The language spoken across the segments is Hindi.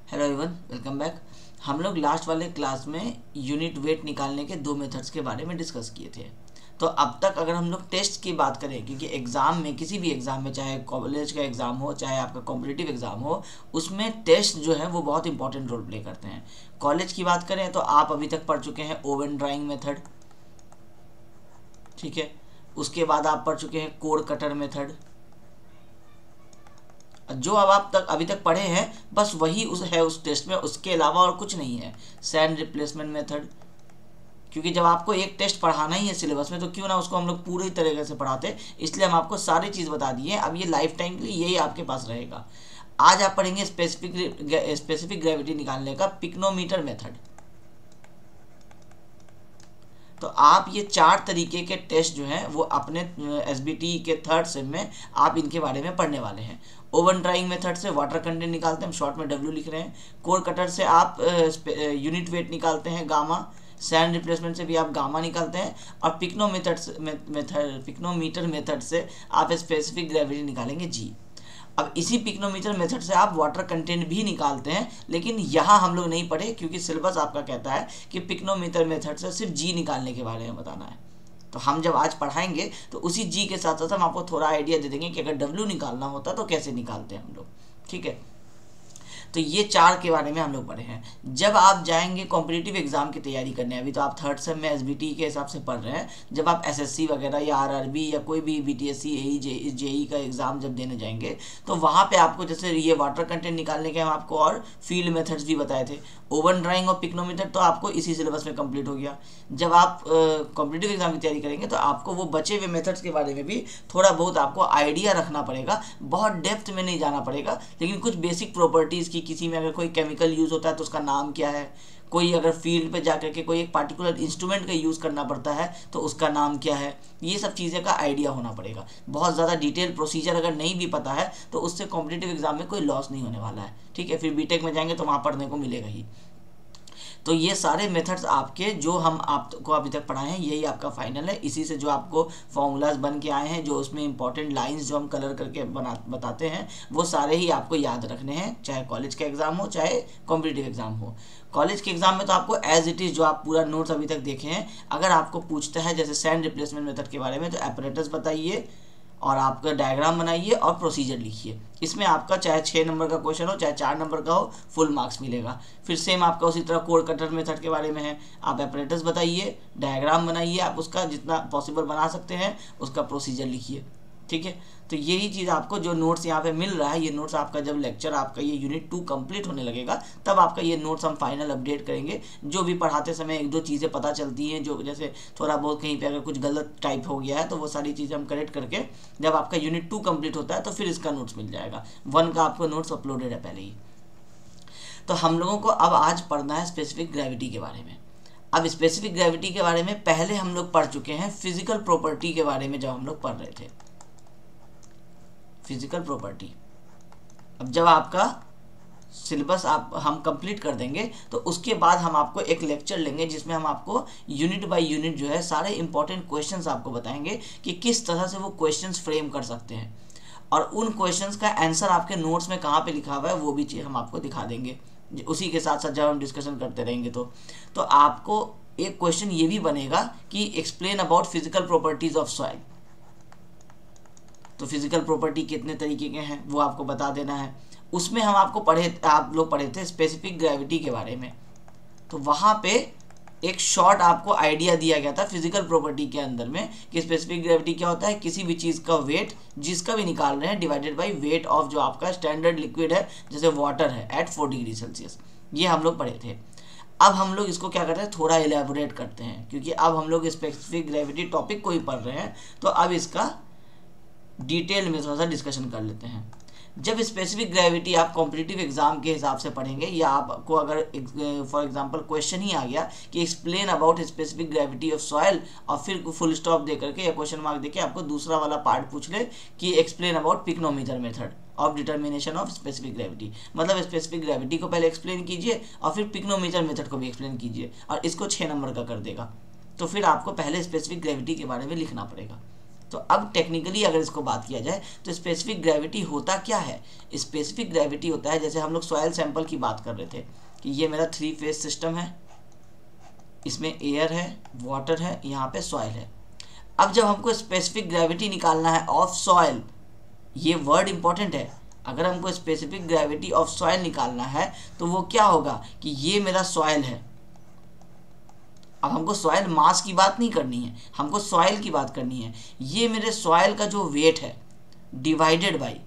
Hello everyone, welcome back. हम लोग लास्ट वाले क्लास में यूनिट वेट निकालने के दो मेथड्स के बारे में डिस्कस किए थे। तो अब तक अगर हम लोग टेस्ट की बात करें, क्योंकि एग्ज़ाम में, किसी भी एग्ज़ाम में, चाहे कॉलेज का एग्ज़ाम हो चाहे आपका कॉम्पिटिटिव एग्ज़ाम हो, उसमें टेस्ट जो है वो बहुत इंपॉर्टेंट रोल प्ले करते हैं। कॉलेज की बात करें तो आप अभी तक पढ़ चुके हैं ओवन ड्राइंग मेथड, ठीक है। उसके बाद आप पढ़ चुके हैं कोड कटर मेथड। जो अब आप तक अभी तक पढ़े हैं बस वही उस टेस्ट में, उसके अलावा और कुछ नहीं है। सैंड रिप्लेसमेंट मेथड, क्योंकि जब आपको एक टेस्ट पढ़ाना ही है सिलेबस में तो क्यों ना उसको हम लोग पूरी तरीके से पढ़ाते, इसलिए हम आपको सारी चीज़ बता दिए। अब ये लाइफ टाइम के लिए यही आपके पास रहेगा। आज आप पढ़ेंगे स्पेसिफिक ग्रेविटी निकालने का पिक्नोमीटर मेथड। तो आप ये 4 तरीके के टेस्ट जो हैं वो अपने एसबीटी के थर्ड सेम में आप इनके बारे में पढ़ने वाले हैं। ओवन ड्राइंग मेथड से वाटर कंटेंट निकालते हैं, हम शॉर्ट में डब्ल्यू लिख रहे हैं। कोर कटर से आप यूनिट वेट निकालते हैं गामा। सैंड रिप्लेसमेंट से भी आप गामा निकालते हैं। और पिक्नोमीटर मेथड से आप स्पेसिफिक ग्रेविटी निकालेंगे जी। अब इसी पिक्नोमीटर मेथड से आप वाटर कंटेंट भी निकालते हैं, लेकिन यहाँ हम लोग नहीं पढ़े क्योंकि सिलेबस आपका कहता है कि पिक्नोमीटर मेथड से सिर्फ जी निकालने के बारे में बताना है। तो हम जब आज पढ़ाएंगे तो उसी जी के साथ साथ हम आपको थोड़ा आइडिया दे देंगे कि अगर डब्ल्यू निकालना होता तो कैसे निकालते हैं हम लोग, ठीक है। तो ये 4 के बारे में हम लोग पढ़े हैं। जब आप जाएंगे कॉम्पिटिटिव एग्जाम की तैयारी करने, अभी तो आप थर्ड सेम में एसबीटी के हिसाब से पढ़ रहे हैं, जब आप एसएससी वगैरह या आरआरबी या कोई भी बीटीएससी जेई का एग्जाम जब देने जाएंगे तो वहाँ पे आपको जैसे ये वाटर कंटेंट निकालने के हम आपको और फील्ड मेथड्स भी बताए थे। ओवन ड्राइंग और पिक्नोमीटर तो आपको इसी सिलेबस में कंप्लीट हो गया। जब आप कॉम्पिटिटिव एग्जाम की तैयारी करेंगे तो आपको वो बचे हुए मेथड्स के बारे में भी थोड़ा बहुत आपको आइडिया रखना पड़ेगा। बहुत डेप्थ में नहीं जाना पड़ेगा, लेकिन कुछ बेसिक प्रॉपर्टीज़ की, किसी में अगर कोई केमिकल यूज़ होता है तो उसका नाम क्या है, कोई अगर फील्ड पे जाकर के कोई एक पार्टिकुलर इंस्ट्रूमेंट का यूज़ करना पड़ता है तो उसका नाम क्या है, ये सब चीज़ें का आइडिया होना पड़ेगा। बहुत ज़्यादा डिटेल प्रोसीजर अगर नहीं भी पता है तो उससे कॉम्पिटिटिव एग्जाम में कोई लॉस नहीं होने वाला है, ठीक है। फिर बीटेक में जाएंगे तो वहाँ पढ़ने को मिलेगा ही। तो ये सारे मेथड्स आपके जो हम आपको अभी तक पढ़ाए हैं यही आपका फाइनल है। इसी से जो आपको फॉर्मूलाज बन के आए हैं, जो उसमें इंपॉर्टेंट लाइंस जो हम कलर करके बताते हैं, वो सारे ही आपको याद रखने हैं, चाहे कॉलेज का एग्जाम हो चाहे कॉम्पिटिटिव एग्जाम हो। कॉलेज के एग्जाम में तो आपको एज इट इज़ जो आप पूरा नोट्स अभी तक देखे हैं, अगर आपको पूछता है जैसे सैंड रिप्लेसमेंट मेथड के बारे में तो एपरेटस बताइए और आपका डायग्राम बनाइए और प्रोसीजर लिखिए। इसमें आपका चाहे 6 नंबर का क्वेश्चन हो चाहे 4 नंबर का हो, फुल मार्क्स मिलेगा। फिर सेम आपका उसी तरह कोड कटर मेथड के बारे में है, आप एपरेटस बताइए, डायग्राम बनाइए, आप उसका जितना पॉसिबल बना सकते हैं उसका प्रोसीजर लिखिए, ठीक है। तो यही चीज़ आपको जो नोट्स यहाँ पे मिल रहा है, ये नोट्स आपका जब लेक्चर आपका ये यूनिट 2 कंप्लीट होने लगेगा तब आपका ये नोट्स हम फाइनल अपडेट करेंगे। जो भी पढ़ाते समय 1-2 चीज़ें पता चलती हैं, जो जैसे थोड़ा बहुत कहीं पे अगर कुछ गलत टाइप हो गया है तो वो सारी चीज़ें हम करेक्ट करके जब आपका यूनिट 2 कंप्लीट होता है तो फिर इसका नोट्स मिल जाएगा। 1 का आपको नोट्स अपलोडेड है पहले ही। तो हम लोगों को अब आज पढ़ना है स्पेसिफिक ग्रेविटी के बारे में। अब स्पेसिफिक ग्रेविटी के बारे में पहले हम लोग पढ़ चुके हैं फिजिकल प्रॉपर्टी के बारे में, जब हम लोग पढ़ रहे थे फिजिकल प्रॉपर्टी। अब जब आपका सिलेबस हम कंप्लीट कर देंगे तो उसके बाद हम आपको एक लेक्चर लेंगे जिसमें हम आपको यूनिट बाय यूनिट जो है सारे इंपॉर्टेंट क्वेश्चंस आपको बताएंगे कि किस तरह से वो क्वेश्चंस फ्रेम कर सकते हैं, और उन क्वेश्चंस का आंसर आपके नोट्स में कहाँ पे लिखा हुआ है वो भी चीज़ हम आपको दिखा देंगे उसी के साथ साथ जब हम डिस्कशन करते रहेंगे। तो आपको एक क्वेश्चन ये भी बनेगा कि explain about physical properties of soil. तो फिजिकल प्रॉपर्टी कितने तरीके के हैं वो आपको बता देना है। उसमें हम आप लोग पढ़े थे स्पेसिफिक ग्रेविटी के बारे में। तो वहाँ पे एक शॉर्ट आपको आइडिया दिया गया था फिजिकल प्रॉपर्टी के अंदर में कि स्पेसिफिक ग्रेविटी क्या होता है, किसी भी चीज़ का वेट जिसका भी निकाल रहे हैं डिवाइडेड बाई वेट ऑफ जो आपका स्टैंडर्ड लिक्विड है, जैसे वाटर है एट 4 डिग्री सेल्सियस। ये हम लोग पढ़े थे। अब हम लोग इसको क्या करते हैं, थोड़ा एलैबोरेट करते हैं, क्योंकि अब हम लोग स्पेसिफिक ग्रेविटी टॉपिक को ही पढ़ रहे हैं तो अब इसका डिटेल में थोड़ा सा डिस्कशन कर लेते हैं। जब स्पेसिफिक ग्रेविटी आप कॉम्पिटिटिव एग्जाम के हिसाब से पढ़ेंगे, या आपको अगर फॉर एग्जांपल क्वेश्चन ही आ गया कि explain about specific gravity of soil, और फिर फुल स्टॉप दे करके या क्वेश्चन मार्क देके आपको दूसरा वाला पार्ट पूछ ले कि explain about pycnometer method of determination of specific gravity, मतलब स्पेसिफिक ग्रेविटी को पहले एक्सप्लेन कीजिए और फिर पिक्नोमीटर मेथड को भी एक्सप्लेन कीजिए, और इसको 6 नंबर का कर देगा। तो फिर आपको पहले स्पेसिफिक ग्रेविटी के बारे में लिखना पड़ेगा, तो अब टेक्निकली अगर इसको बात किया जाए तो स्पेसिफिक ग्रेविटी होता क्या है? स्पेसिफिक ग्रेविटी होता है, जैसे हम लोग सॉयल सैंपल की बात कर रहे थे कि ये मेरा 3 फेज सिस्टम है, इसमें एयर है, वाटर है, यहाँ पे सॉयल है। अब जब हमको स्पेसिफिक ग्रेविटी निकालना है ऑफ सॉयल, ये वर्ड इंपॉर्टेंट है, अगर हमको स्पेसिफिक ग्रेविटी ऑफ सॉयल निकालना है तो वो क्या होगा कि ये मेरा सॉयल है। अब हमको सॉयल मास की बात नहीं करनी है, हमको सॉयल की बात करनी है। ये मेरे सॉयल का जो वेट है डिवाइडेड बाय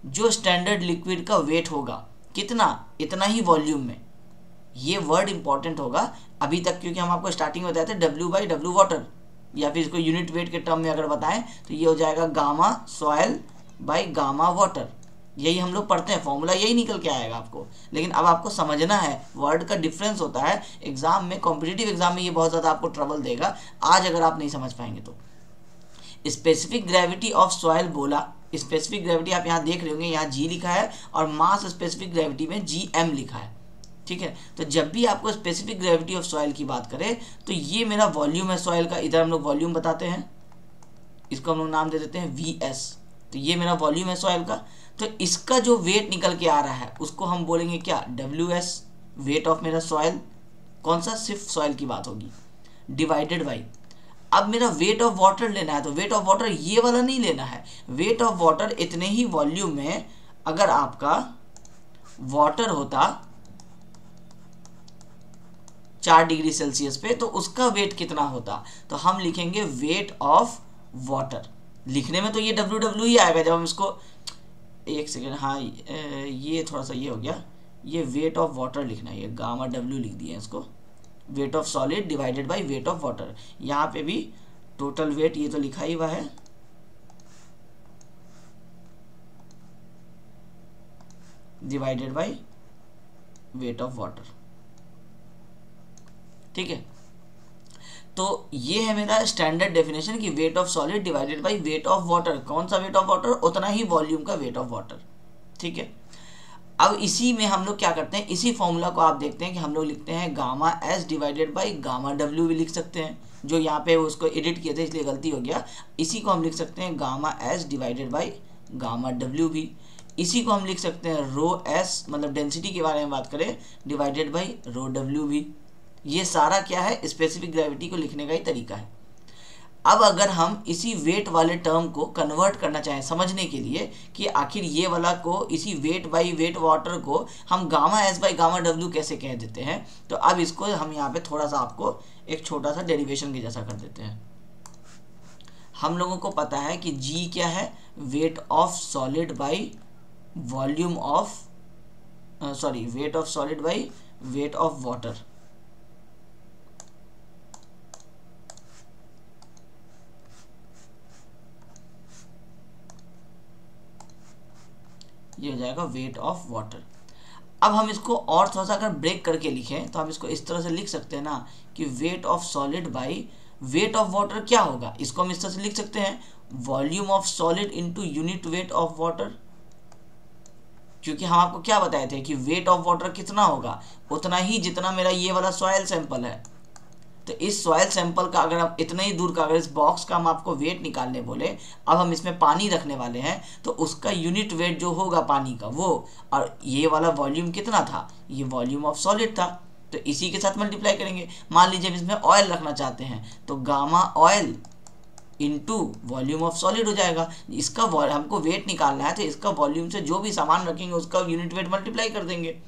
जो स्टैंडर्ड लिक्विड का वेट होगा, कितना, इतना ही वॉल्यूम में। ये वर्ड इंपॉर्टेंट होगा अभी तक, क्योंकि हम आपको स्टार्टिंग में बताए थे W/W वाटर, या फिर इसको यूनिट वेट के टर्म में अगर बताएं तो ये हो जाएगा gamma soil by gamma water. यही हम लोग पढ़ते हैं, फॉर्मूला यही निकल के आएगा आपको। लेकिन अब आपको समझना है वर्ड का डिफरेंस होता है। एग्जाम में, कॉम्पिटिटिव एग्जाम में ये बहुत ज़्यादा आपको ट्रबल देगा आज अगर आप नहीं समझ पाएंगे तो। स्पेसिफिक ग्रेविटी ऑफ सॉयल बोला, स्पेसिफिक ग्रेविटी आप यहाँ देख रहे होंगे, यहाँ G लिखा है और मास स्पेसिफिक ग्रेविटी में Gm लिखा है, ठीक है। तो जब भी आपको स्पेसिफिक ग्रेविटी ऑफ सॉयल की बात करें तो ये मेरा वॉल्यूम है सॉयल का, इधर हम लोग वॉल्यूम बताते हैं, इसको हम लोग नाम दे देते हैं Vs। तो ये मेरा वॉल्यूम है सॉयल का, तो इसका जो वेट निकल के आ रहा है उसको हम बोलेंगे क्या, Ws, वेट ऑफ मेरा सॉयल, कौन सा, सिर्फ सॉयल की बात होगी, डिवाइडेड बाई। अब मेरा वेट ऑफ वाटर लेना है, तो वेट ऑफ वाटर ये वाला नहीं लेना है, वेट ऑफ वाटर इतने ही वॉल्यूम में अगर आपका वाटर होता 4 डिग्री सेल्सियस पे तो उसका वेट कितना होता, तो हम लिखेंगे वेट ऑफ वाटर। लिखने में तो ये WW ही आएगा, जब हम इसको, एक सेकेंड, हाँ ये थोड़ा सा ये हो गया, ये वेट ऑफ वाटर लिखना है, ये गामा W लिख दिया इसको, wait of solid divided by weight of water. यहाँ पे भी टोटल वेट ये तो लिखा ही हुआ है, divided by weight of water, ठीक है। तो ये है मेरा स्टैंडर्ड डेफिनेशन कि weight of solid divided by weight of water. कौन सा वेट ऑफ वाटर, उतना ही वॉल्यूम का वेट ऑफ वाटर, ठीक है। अब इसी में हम लोग क्या करते हैं, इसी फॉर्मूला को आप देखते हैं कि हम लोग लिखते हैं gamma S divided by gamma W भी लिख सकते हैं, जो यहाँ पे उसको एडिट किए थे इसलिए गलती हो गया। इसी को हम लिख सकते हैं gamma S divided by gamma W भी। इसी को हम लिख सकते हैं रो S, मतलब डेंसिटी के बारे में बात करें, डिवाइडेड बाई रो W भी। ये सारा क्या है, स्पेसिफिक ग्रेविटी को लिखने का ही तरीका है। अब अगर हम इसी वेट वाले टर्म को कन्वर्ट करना चाहें समझने के लिए कि आखिर ये वाला को, इसी वेट बाई वेट वाटर को हम gamma S by gamma W कैसे कह देते हैं, तो अब इसको हम यहाँ पे थोड़ा सा आपको एक छोटा सा डेरिवेशन के जैसा कर देते हैं। हम लोगों को पता है कि G क्या है, wait of solid by volume of, sorry, wait of solid by weight of water. ये हो जाएगा वेट ऑफ वाटर। अब हम इसको और थोड़ा सा अगर ब्रेक करके लिखें तो हम इसको इस तरह से लिख सकते हैं ना कि weight of solid by weight of water क्या होगा, इसको हम इस तरह से लिख सकते हैं volume of solid into unit weight of water. क्योंकि हम आपको क्या बताए थे कि वेट ऑफ वाटर कितना होगा, उतना ही जितना मेरा ये वाला सॉयल सैंपल है। तो इस सॉयल सैंपल का अगर हम इतने ही दूर का, अगर इस बॉक्स का हम आपको वेट निकालने बोले, अब हम इसमें पानी रखने वाले हैं तो उसका यूनिट वेट जो होगा पानी का वो, और ये वाला वॉल्यूम कितना था, ये वॉल्यूम ऑफ सॉलिड था, तो इसी के साथ मल्टीप्लाई करेंगे। मान लीजिए हम इसमें ऑयल रखना चाहते हैं तो gamma oil into volume of solid हो जाएगा। इसका हमको वेट निकालना है तो इसका वॉल्यूम से जो भी सामान रखेंगे उसका यूनिट वेट मल्टीप्लाई कर देंगे।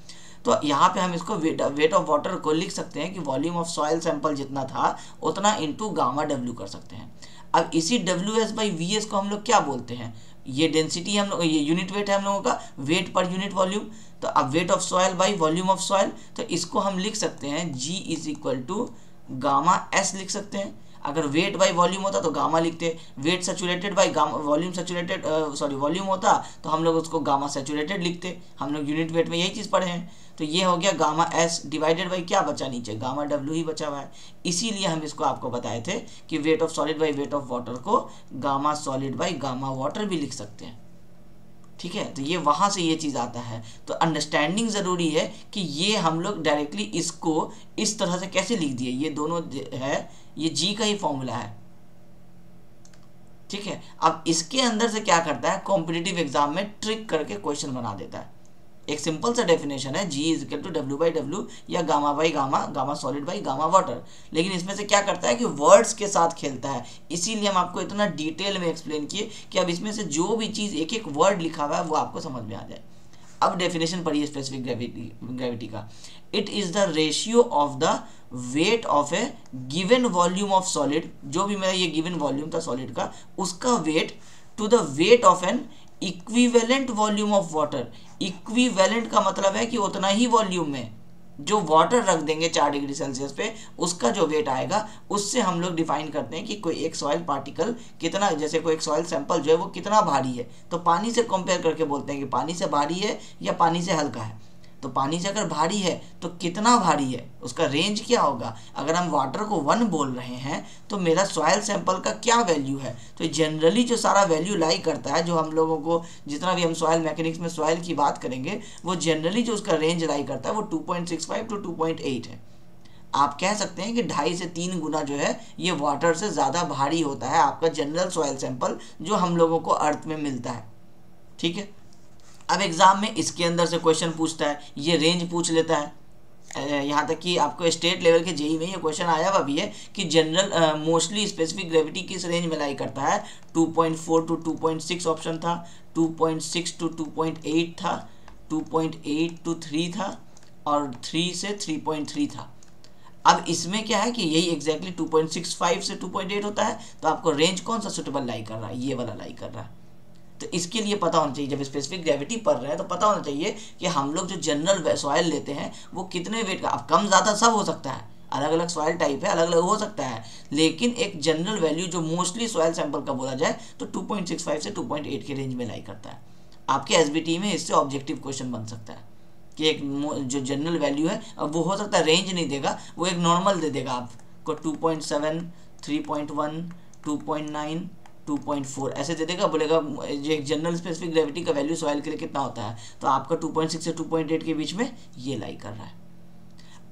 तो यहाँ पे हम इसको वेट ऑफ वाटर को लिख सकते हैं कि वॉल्यूम ऑफ सॉयल सैंपल जितना था उतना इनटू गामा W कर सकते हैं। अब इसी WS बाई VS को हम लोग क्या बोलते हैं, ये डेंसिटी हम लोग, ये यूनिट वेट है हम लोगों का, वेट पर यूनिट वॉल्यूम। तो अब weight of soil by volume of soil, तो इसको हम लिख सकते हैं G is equal to gamma S लिख सकते हैं। अगर वेट बाई वॉल्यूम होता तो गामा लिखते, weight saturated by gamma volume saturated, sorry volume होता तो हम लोग उसको गामा सैचुरेटेड लिखते। हम लोग यूनिट वेट में यही चीज़ पढ़े हैं। तो ये हो गया गामा S डिवाइडेड बाई क्या बचा नीचे, गामा W ही बचा हुआ है। इसीलिए हम इसको आपको बताए थे कि weight of solid by weight of water को gamma solid by gamma water भी लिख सकते हैं, ठीक है। तो ये वहाँ से ये चीज़ आता है। तो अंडरस्टैंडिंग ज़रूरी है कि ये हम लोग डायरेक्टली इसको इस तरह से कैसे लिख दिए, ये दोनों है, ये G का ही फॉर्मूला है, ठीक है। अब इसके अंदर से क्या करता है, कॉम्पिटिटिव एग्जाम में ट्रिक करके क्वेश्चन बना देता है। एक सिंपल सा डेफिनेशन है, G is equal to W by W या gamma by gamma, gamma solid by gamma water, लेकिन इसमें से क्या करता है कि वर्ड्स के साथ खेलता है। इसीलिए हम आपको इतना डिटेल में एक्सप्लेन किए कि अब इसमें से जो भी चीज़ एक एक वर्ड लिखा हुआ है वो आपको समझ में आ जाए। अब डेफिनेशन पढ़िए स्पेसिफिक ग्रेविटी का। It is the ratio of the weight of a given volume of solid, जो भी मेरा ये गिवन वॉल्यूम था सॉलिड का, उसका weight to the weight of an equivalent volume of water. Equivalent का मतलब है कि उतना ही वॉल्यूम में जो वाटर रख देंगे 4 डिग्री सेल्सियस पे, उसका जो वेट आएगा, उससे हम लोग डिफाइन करते हैं कि कोई एक सॉइल पार्टिकल कितना, जैसे कोई एक सॉइल सैंपल जो है वो कितना भारी है, तो पानी से कंपेयर करके बोलते हैं कि पानी से भारी है या पानी से हल्का है। तो पानी से अगर भारी है तो कितना भारी है, उसका रेंज क्या होगा। अगर हम वाटर को 1 बोल रहे हैं तो मेरा सॉइल सैंपल का क्या वैल्यू है। तो जनरली जो सारा वैल्यू लाई करता है, जो हम लोगों को जितना भी हम सॉइल मैकेनिक्स में सॉइल की बात करेंगे, वो जनरली जो उसका रेंज लाई करता है वो 2.65 to 2.8 है। आप कह सकते हैं कि 2.5 से 3 गुना जो है ये वाटर से ज़्यादा भारी होता है आपका जनरल सॉइल सैंपल जो हम लोगों को अर्थ में मिलता है। ठीक है। अब एग्जाम में इसके अंदर से क्वेश्चन पूछता है, ये रेंज पूछ लेता है। यहाँ तक कि आपको स्टेट लेवल के जेईई में ये क्वेश्चन आया हुआ भी है कि जनरल मोस्टली स्पेसिफिक ग्रेविटी किस रेंज में लाई करता है। 2.4 to 2.6 ऑप्शन था, 2.6 to 2.8 था, 2.8 to 3 था और 3 से 3.3 था। अब इसमें क्या है कि यही एग्जैक्टली 2.65 से 2.8 होता है, तो आपको रेंज कौन सा सुटेबल लाई कर रहा है, ये वाला लाई कर रहा है। तो इसके लिए पता होना चाहिए, जब स्पेसिफिक ग्रेविटी पढ़ रहे हैं तो पता होना चाहिए कि हम लोग जो जनरल सॉइल लेते हैं वो कितने वेट का, अब कम ज़्यादा सब हो सकता है, अलग अलग सॉइल टाइप है, अलग अलग हो सकता है, लेकिन एक जनरल वैल्यू जो मोस्टली सॉइल सैंपल का बोला जाए तो 2.65 से 2.8 के रेंज में लाई करता है। आपके एसबीटी में इससे ऑब्जेक्टिव क्वेश्चन बन सकता है कि एक जो जनरल वैल्यू है, अब वो हो सकता है रेंज नहीं देगा, वो एक नॉर्मल दे देगा आपको 2.7, 3.1, 2.9, 2.4 ऐसे दे देगा, बोलेगा जो एक जनरल स्पेसिफिक ग्रेविटी का वैल्यू सॉइल के लिए कितना होता है, तो आपका 2.6 से 2.8 के बीच में ये लाई कर रहा है।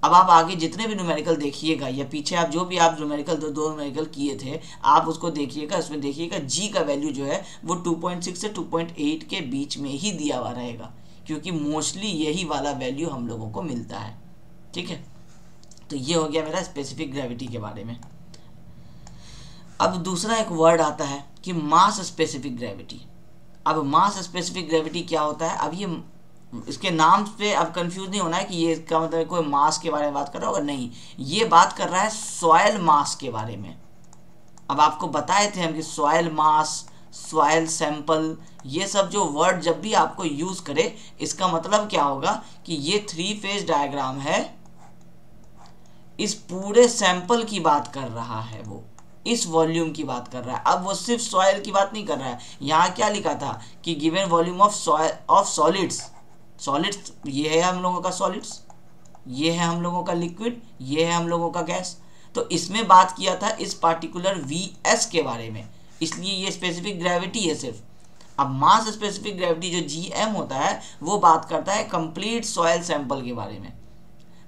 अब आप आगे जितने भी न्यूमेरिकल देखिएगा या पीछे आप जो भी आप न्यूमेरिकल दो न्यूमेरिकल किए थे आप उसको देखिएगा, उसमें देखिएगा जी का वैल्यू जो है वो 2.6 से 2.8 के बीच में ही दिया हुआ रहेगा, क्योंकि मोस्टली यही वाला वैल्यू हम लोगों को मिलता है। ठीक है, तो ये हो गया मेरा स्पेसिफिक ग्रेविटी के बारे में। अब दूसरा एक वर्ड आता है कि मास स्पेसिफिक ग्रेविटी। अब मास स्पेसिफिक ग्रेविटी क्या होता है, अब ये इसके नाम पे अब कंफ्यूज नहीं होना है कि ये इसका मतलब कोई मास के बारे में बात कर रहा होगा, नहीं, ये बात कर रहा है सॉइल मास के बारे में। अब आपको बताए थे हम कि सॉइल मास, सॉइल सैंपल, ये सब जो वर्ड जब भी आपको यूज करे इसका मतलब क्या होगा कि ये 3 फेज डायग्राम है, इस पूरे सैंपल की बात कर रहा है, वो इस वॉल्यूम की बात कर रहा है। अब वो सिर्फ सॉइल की बात नहीं कर रहा है। यहाँ क्या लिखा था कि given volume of solids, solids ये है हम लोगों का सॉलिड्स, ये है हम लोगों का लिक्विड, ये है हम लोगों का गैस। तो इसमें बात किया था इस पार्टिकुलर Vs के बारे में, इसलिए ये स्पेसिफिक ग्रेविटी है सिर्फ। अब मास स्पेसिफिक ग्रेविटी जो Gm होता है वो बात करता है कंप्लीट सॉइल सैंपल के बारे में।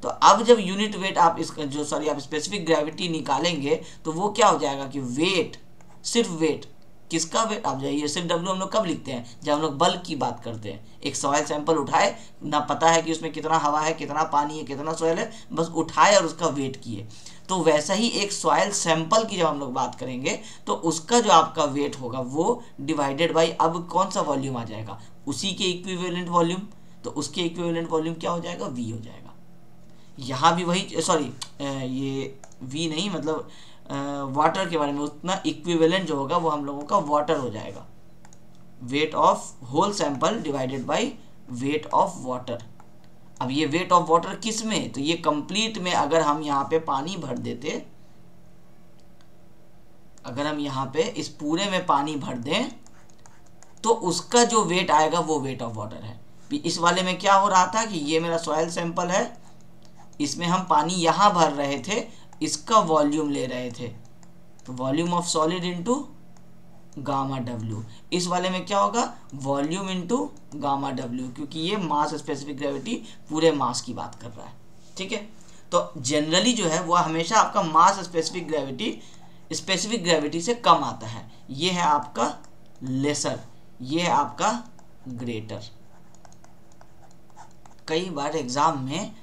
तो अब जब यूनिट वेट आप इसका जो आप स्पेसिफिक ग्रेविटी निकालेंगे तो वो क्या हो जाएगा कि वेट, सिर्फ वेट, किसका वेट, आप जाइए सिर्फ W हम लोग कब लिखते हैं, जब हम लोग बल्क की बात करते हैं। एक सॉइल सैंपल उठाए, ना पता है कि उसमें कितना हवा है, कितना पानी है, कितना सॉइल है, बस उठाए और उसका वेट किए। तो वैसा ही एक सॉइल सैंपल की जब हम लोग बात करेंगे तो उसका जो आपका वेट होगा वो डिवाइडेड बाई अब कौन सा वॉल्यूम आ जाएगा, उसी के इक्विवेलेंट वॉल्यूम, तो उसके इक्विवेलेंट वॉल्यूम क्या हो जाएगा, V हो जाएगा। यहाँ भी वही, सॉरी ये V नहीं, मतलब वाटर के बारे में उतना इक्विवेलेंट जो होगा वो हम लोगों का वाटर हो जाएगा, weight of whole sample divided by weight of water. अब ये वेट ऑफ वाटर किस में, तो ये कंप्लीट में अगर हम यहाँ पे पानी भर देते, अगर हम यहाँ पे इस पूरे में पानी भर दें तो उसका जो वेट आएगा वो वेट ऑफ वाटर है। इस वाले में क्या हो रहा था कि ये मेरा सॉइल सैंपल है, इसमें हम पानी यहाँ भर रहे थे, इसका वॉल्यूम ले रहे थे, तो volume of solid into gamma W। इस वाले में क्या होगा, वॉल्यूम इनटू गामा W, क्योंकि ये मास स्पेसिफिक ग्रेविटी पूरे मास की बात कर रहा है। ठीक है, तो जनरली जो है वो हमेशा आपका मास स्पेसिफिक ग्रेविटी स्पेसिफिक ग्रेविटी से कम आता है। ये है आपका लेसर, ये है आपका ग्रेटर। कई बार एग्जाम में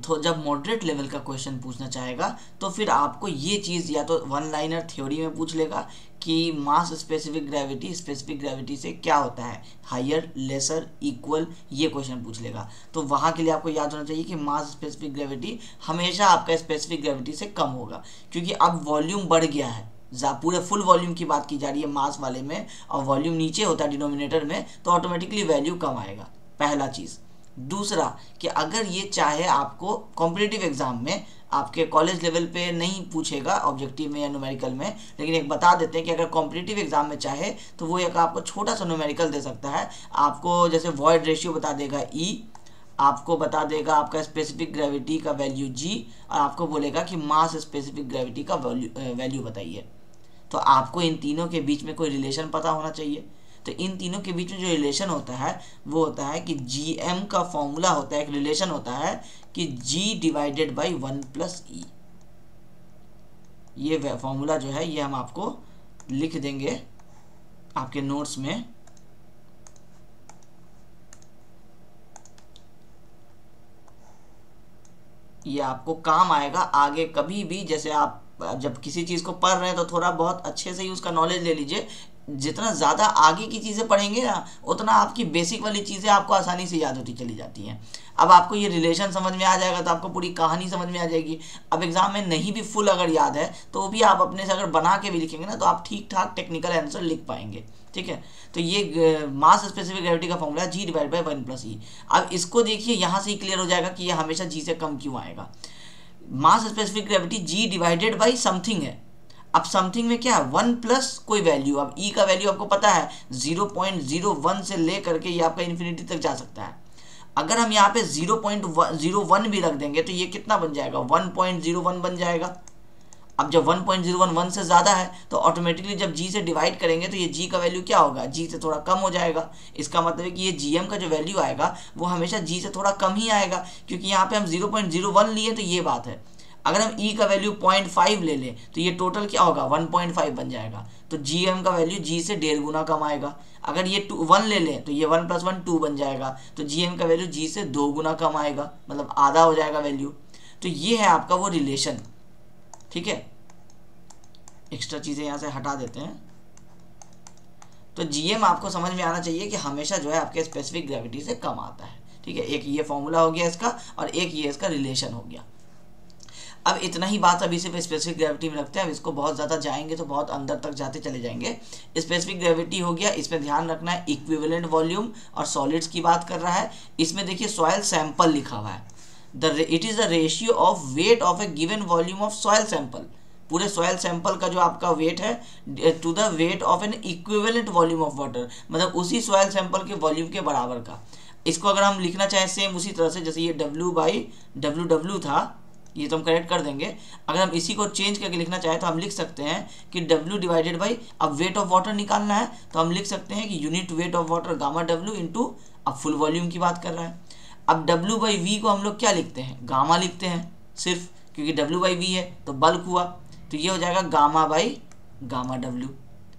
तो जब मॉडरेट लेवल का क्वेश्चन पूछना चाहेगा तो फिर आपको ये चीज़ या तो वन लाइनर थ्योरी में पूछ लेगा कि मास स्पेसिफिक ग्रेविटी से क्या होता है, हायर, लेसर, इक्वल, ये क्वेश्चन पूछ लेगा। तो वहाँ के लिए आपको याद होना चाहिए कि मास स्पेसिफिक ग्रेविटी हमेशा आपका स्पेसिफिक ग्रेविटी से कम होगा, क्योंकि अब वॉल्यूम बढ़ गया है, पूरे फुल वॉल्यूम की बात की जा रही है मास वाले में, और वॉल्यूम नीचे होता है डिनोमिनेटर में, तो ऑटोमेटिकली वैल्यू कम आएगा, पहला चीज़। दूसरा कि अगर ये चाहे आपको कॉम्पिटिटिव एग्जाम में आपके कॉलेज लेवल पे नहीं पूछेगा ऑब्जेक्टिव में या न्यूमेरिकल में, लेकिन एक बता देते हैं कि अगर कॉम्पिटिटिव एग्जाम में चाहे तो वो एक आपको छोटा सा न्यूमेरिकल दे सकता है। आपको जैसे वॉइड रेशियो बता देगा E, आपको बता देगा आपका स्पेसिफिक ग्रेविटी का वैल्यू G, और आपको बोलेगा कि मास स्पेसिफिक ग्रेविटी का वैल्यू बताइए। तो आपको इन तीनों के बीच में कोई रिलेशन पता होना चाहिए। तो इन तीनों के बीच में जो रिलेशन होता है वो होता है कि GM का फॉर्मूला होता है, एक रिलेशन होता है कि G divided by 1 plus E। ये फॉर्मूला जो है ये हम आपको लिख देंगे आपके नोट्स में। ये आपको काम आएगा आगे कभी भी, जैसे आप जब किसी चीज़ को पढ़ रहे हैं तो थोड़ा बहुत अच्छे से ही उसका नॉलेज ले लीजिए। जितना ज़्यादा आगे की चीज़ें पढ़ेंगे ना उतना आपकी बेसिक वाली चीज़ें आपको आसानी से याद होती चली जाती हैं। अब आपको ये रिलेशन समझ में आ जाएगा तो आपको पूरी कहानी समझ में आ जाएगी। अब एग्जाम में नहीं भी फुल अगर याद है तो भी आप अपने से अगर बना के भी लिखेंगे ना तो आप ठीक ठाक टेक्निकल आंसर लिख पाएंगे। ठीक है, तो ये मास स्पेसिफिक ग्रेविटी का formula G divide by 1 plus E। अब इसको देखिए, यहाँ से ही क्लियर हो जाएगा कि ये हमेशा G से कम क्यों आएगा। मास specific gravity G divided by something है। अब समथिंग में क्या है, 1 प्लस कोई वैल्यू। अब E का वैल्यू आपको पता है 0.01 से ले करके ये आपका इन्फिनिटी तक जा सकता है। अगर हम यहाँ पे 0.01 भी रख देंगे तो ये कितना बन जाएगा, 1.01 बन जाएगा। अब जब 1.01 1 से ज़्यादा है तो ऑटोमेटिकली जब G से डिवाइड करेंगे तो ये G का वैल्यू क्या होगा, G से थोड़ा कम हो जाएगा। इसका मतलब है कि ये GM का जो वैल्यू आएगा वो हमेशा G से थोड़ा कम ही आएगा, क्योंकि यहाँ पे हम 0.01 लिए तो ये बात है। अगर हम E का वैल्यू 0.5 ले लें तो ये टोटल क्या होगा, 1.5 बन जाएगा। तो GM का वैल्यू G से 1.5 गुना कम आएगा। अगर ये 1 ले लें तो ये 1 प्लस 1 2 बन जाएगा। तो GM का वैल्यू G से 2 गुना कम आएगा, मतलब आधा हो जाएगा वैल्यू। तो ये है आपका वो रिलेशन। ठीक है, एक्स्ट्रा चीज़ें यहाँ से हटा देते हैं। तो GM आपको समझ में आना चाहिए कि हमेशा जो है आपके स्पेसिफिक ग्रेविटी से कम आता है। ठीक है, एक ये फॉर्मूला हो गया इसका और एक ये इसका रिलेशन हो गया। अब इतना ही बात अभी सिर्फ स्पेसिफिक ग्रेविटी में रखते हैं। अब इसको बहुत ज़्यादा जाएंगे तो बहुत अंदर तक जाते चले जाएंगे। स्पेसिफिक ग्रेविटी हो गया, इसमें ध्यान रखना है इक्विवेलेंट वॉल्यूम और सॉलिड्स की बात कर रहा है। इसमें देखिए सॉइल सैंपल लिखा हुआ है, it is the ratio of weight of a given volume of soil sample. पूरे सॉइल सैंपल का जो आपका वेट है to the weight of an equivalent volume of water, मतलब उसी सॉइल सैंपल के वॉल्यूम के बराबर का। इसको अगर हम लिखना चाहें सेम उसी तरह से, जैसे ये W/W था, ये तो हम करेक्ट कर देंगे। अगर हम इसी को चेंज करके लिखना चाहें तो हम लिख सकते हैं कि W डिवाइडेड बाई, अब वेट ऑफ वाटर निकालना है तो हम लिख सकते हैं कि unit weight of water gamma W into, अब फुल वॉल्यूम की बात कर रहा है। अब W/V को हम लोग क्या लिखते हैं, गामा लिखते हैं सिर्फ, क्योंकि W/V है तो बल्क हुआ, तो ये हो जाएगा gamma by gamma W।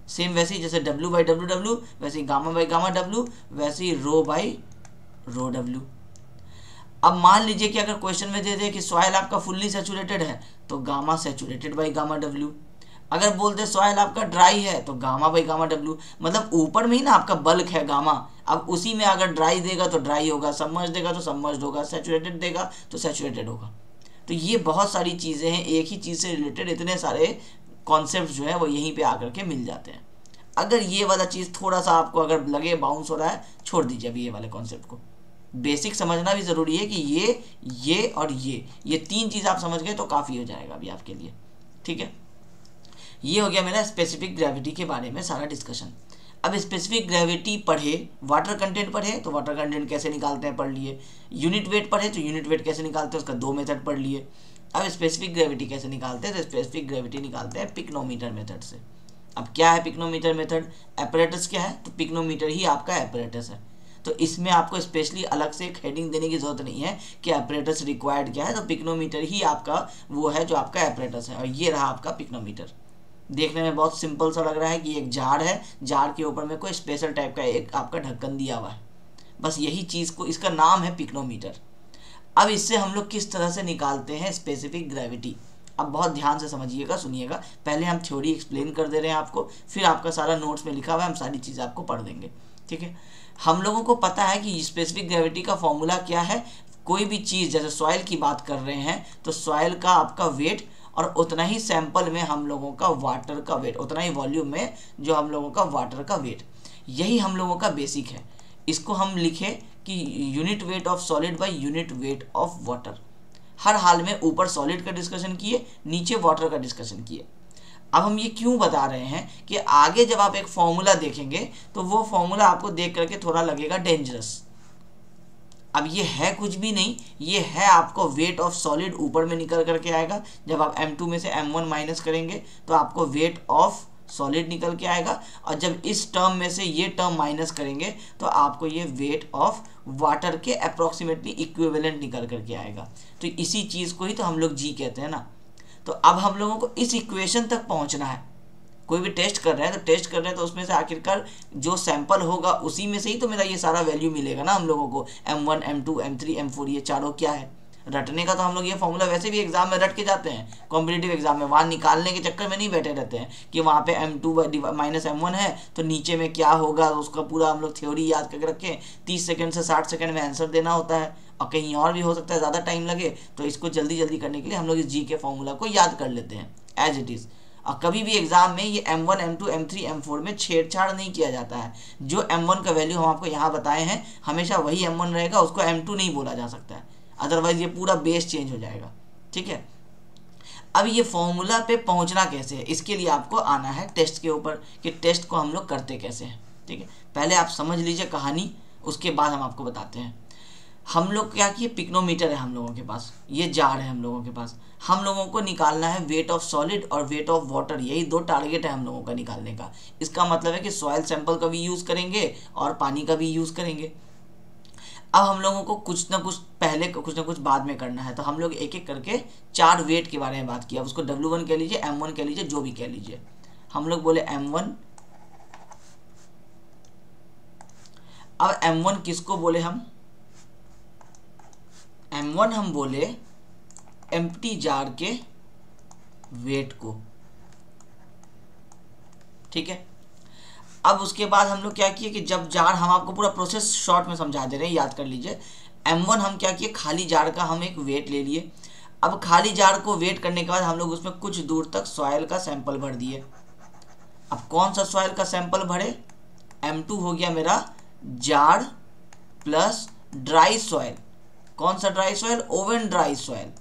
Same वैसे ही जैसे W/W वैसे ही गामा बाई गामा W, वैसे ही रो बाई रो W। अब मान लीजिए कि अगर क्वेश्चन में दे दे कि सॉइल आपका फुल्ली सैचुरेटेड है तो gamma saturated by gamma W। अगर बोल दे सॉइल आपका ड्राई है तो गामा बाई गामा W, मतलब ऊपर में ही ना आपका बल्क है गामा, अब उसी में अगर ड्राई देगा तो ड्राई होगा, सबमर्ज देगा तो सबमर्ज होगा, सैचुरेटेड देगा तो सैचुरेटेड होगा। तो ये बहुत सारी चीज़ें हैं, एक ही चीज़ से रिलेटेड इतने सारे कॉन्सेप्ट जो है वो यहीं पे आकर के मिल जाते हैं। अगर ये वाला चीज़ थोड़ा सा आपको अगर लगे बाउंस हो रहा है, छोड़ दीजिए अभी ये वाले कॉन्सेप्ट को। बेसिक समझना भी ज़रूरी है कि ये और ये तीन चीज़ आप समझ गए तो काफ़ी हो जाएगा अभी आपके लिए। ठीक है, ये हो गया मेरा स्पेसिफिक ग्रेविटी के बारे में सारा डिस्कशन। अब स्पेसिफिक ग्रेविटी पढ़े, वाटर कंटेंट पढ़े तो वाटर कंटेंट कैसे निकालते हैं पढ़ लिए, यूनिट वेट पढ़े तो यूनिट वेट कैसे निकालते हैं उसका 2 मेथड पढ़ लिए। अब स्पेसिफिक ग्रेविटी कैसे निकालते हैं, तो स्पेसिफिक ग्रेविटी निकालते हैं पिक्नोमीटर मेथड से। अब क्या है पिक्नोमीटर मेथड, एपरेटस क्या है, तो पिक्नोमीटर ही आपका एपरेटस है। तो इसमें आपको स्पेशली अलग से एक हेडिंग देने की जरूरत नहीं है कि एपरेटस रिक्वायर्ड क्या है, तो पिक्नोमीटर ही आपका वो है जो आपका एपरेटस है। और ये रहा आपका पिक्नोमीटर। देखने में बहुत सिंपल सा लग रहा है कि एक जार है, जार के ऊपर में कोई स्पेशल टाइप का एक आपका ढक्कन दिया हुआ है, बस यही चीज़ को, इसका नाम है पिक्नोमीटर। अब इससे हम लोग किस तरह से निकालते हैं स्पेसिफिक ग्रेविटी। अब बहुत ध्यान से समझिएगा, सुनिएगा, पहले हम थ्योरी एक्सप्लेन कर दे रहे हैं आपको, फिर आपका सारा नोट्स में लिखा हुआ है, हम सारी चीज़ें आपको पढ़ देंगे, ठीक है। हम लोगों को पता है कि स्पेसिफिक ग्रेविटी का फॉर्मूला क्या है। कोई भी चीज़, जैसे सॉइल की बात कर रहे हैं तो सॉइल का आपका वेट और उतना ही सैंपल में हम लोगों का वाटर का वेट, उतना ही वॉल्यूम में जो हम लोगों का वाटर का वेट, यही हम लोगों का बेसिक है। इसको हम लिखे कि unit weight of solid by unit weight of water. हर हाल में ऊपर सॉलिड का डिस्कशन किए, नीचे वाटर का डिस्कशन किए। अब हम ये क्यों बता रहे हैं कि आगे जब आप एक फॉर्मूला देखेंगे तो वो फॉर्मूला आपको देख करके थोड़ा लगेगा डेंजरस। अब ये है कुछ भी नहीं, ये है आपको वेट ऑफ सॉलिड ऊपर में निकल करके आएगा। जब आप M2 में से M1 माइनस करेंगे तो आपको वेट ऑफ सॉलिड निकल के आएगा, और जब इस टर्म में से ये टर्म माइनस करेंगे तो आपको ये वेट ऑफ वाटर के अप्रॉक्सीमेटली इक्विवेलेंट निकल करके आएगा। तो इसी चीज़ को ही तो हम लोग जी कहते हैं ना। तो अब हम लोगों को इस इक्वेशन तक पहुंचना है। कोई भी टेस्ट कर रहे हैं तो टेस्ट कर रहे हैं तो उसमें से आखिरकार जो सैंपल होगा उसी में से ही तो मेरा ये सारा वैल्यू मिलेगा ना हम लोगों को। M1, M2, M3, M4 ये चारों क्या है, रटने का तो हम लोग ये फॉर्मूला वैसे भी एग्जाम में रट के जाते हैं, कॉम्पिटिटिव एग्जाम में। वहाँ निकालने के चक्कर में नहीं बैठे रहते हैं कि वहाँ पे M2 माइनस M1 है तो नीचे में क्या होगा, उसका पूरा हम लोग थ्योरी याद करके रखें। 30 सेकंड से 60 सेकंड में आंसर देना होता है, और कहीं और भी हो सकता है ज़्यादा टाइम लगे, तो इसको जल्दी जल्दी करने के लिए हम लोग इस जी के फॉर्मूला को याद कर लेते हैं एज इट इज़। और कभी भी एग्जाम में ये M1, M2, M3, M4 में छेड़छाड़ नहीं किया जाता है। जो M1 का वैल्यू हम आपको यहाँ बताए हैं हमेशा वही M1 रहेगा, उसको M2 नहीं बोला जा सकता है, अदरवाइज ये पूरा बेस चेंज हो जाएगा, ठीक है। अब ये फॉर्मूला पे पहुंचना कैसे है, इसके लिए आपको आना है टेस्ट के ऊपर कि टेस्ट को हम लोग करते कैसे हैं, ठीक है। पहले आप समझ लीजिए कहानी, उसके बाद हम आपको बताते हैं। हम लोग क्या किए, पिक्नोमीटर है हम लोगों के पास, ये जार है हम लोगों के पास। हम लोगों को निकालना है वेट ऑफ सॉलिड और वेट ऑफ वाटर, यही दो टारगेट है हम लोगों का निकालने का। इसका मतलब है कि सॉइल सैंपल का भी यूज़ करेंगे और पानी का भी यूज़ करेंगे। अब हम लोगों को कुछ ना कुछ पहले कुछ ना कुछ बाद में करना है, तो हम लोग एक एक करके 4 वेट के बारे में बात किया। उसको W1 कह लीजिए, M1 कह लीजिए, जो भी कह लीजिए। हम लोग बोले M1। अब M1 किसको बोले हम, M1 हम बोले एम्प्टी जार के वेट को, ठीक है। अब उसके बाद हम लोग क्या किए कि जब जार, हम आपको पूरा प्रोसेस शॉर्ट में समझा दे रहे हैं, याद कर लीजिए। M1 हम क्या किए, खाली जार का हम एक वेट ले लिए। अब खाली जार को वेट करने के बाद हम लोग उसमें कुछ दूर तक सॉइल का सैंपल भर दिए। अब कौन सा सॉइल का सैंपल भरे, M2 हो गया मेरा जार प्लस ड्राई सॉइल। कौन सा dry soil, oven dry soil,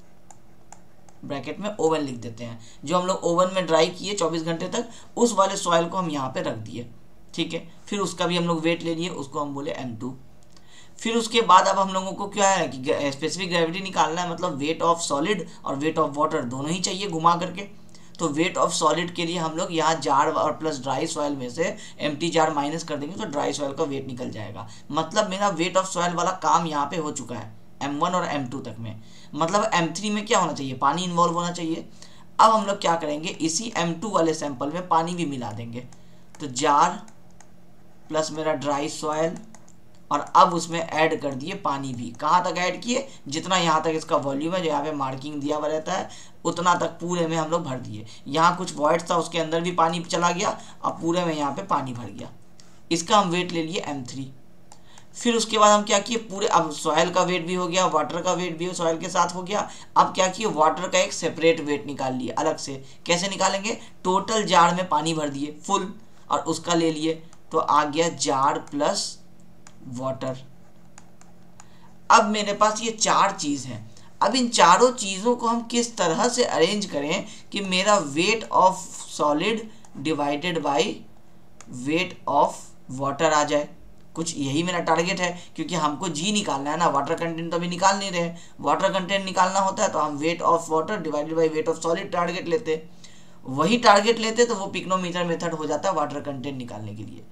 bracket में ओवन लिख देते हैं। जो हम लोग ओवन में ड्राई किए 24 घंटे तक, उस वाले सॉइल को हम यहाँ पे रख दिए, ठीक है। फिर उसका भी हम लोग वेट ले लिए, उसको हम बोले M2। फिर उसके बाद अब हम लोगों को क्या है कि स्पेसिफिक ग्रेविटी निकालना है, मतलब वेट ऑफ सॉलिड और वेट ऑफ वाटर दोनों ही चाहिए घुमा करके। तो वेट ऑफ सॉलिड के लिए हम लोग यहाँ जार और प्लस ड्राई सॉइल में से एम्प्टी जार माइनस कर देंगे तो ड्राई सॉइल का वेट निकल जाएगा। मतलब मेरा वेट ऑफ सॉइल वाला काम यहाँ पे हो चुका है M1 और M2 तक में। मतलब M3 में क्या होना चाहिए, पानी इन्वॉल्व होना चाहिए। अब हम लोग क्या करेंगे, इसी M2 वाले सैंपल में पानी भी मिला देंगे। तो जार प्लस मेरा ड्राई सॉइल, और अब उसमें ऐड कर दिए पानी भी। कहाँ तक ऐड किए, जितना यहाँ तक इसका वॉल्यूम है, जो यहाँ पे मार्किंग दिया हुआ रहता है, उतना तक पूरे में हम लोग भर दिए। यहाँ कुछ वॉइड था, उसके अंदर भी पानी चला गया, अब पूरे में यहाँ पे पानी भर गया। इसका हम वेट ले लिए M3। फिर उसके बाद हम क्या किए, पूरे, अब सॉइल का वेट भी हो गया, वाटर का वेट भी सॉइल के साथ हो गया। अब क्या किए, वाटर का एक सेपरेट वेट निकाल लिए अलग से। कैसे निकालेंगे, टोटल जार में पानी भर दिए फुल, और उसका ले लिए, तो आ गया जार प्लस वाटर। अब मेरे पास ये 4 चीज़ हैं। अब इन चारों चीज़ों को हम किस तरह से अरेंज करें कि मेरा weight of solid divided by weight of water आ जाए। कुछ यही मेरा टारगेट है, क्योंकि हमको जी निकालना है ना, वाटर कंटेंट तो अभी निकाल नहीं रहे। वाटर कंटेंट निकालना होता है तो हम wait of water divided by weight of solid target लेते। वही टारगेट लेते तो वो पिक्नोमीटर मेथड हो जाता है वाटर कंटेंट निकालने के लिए।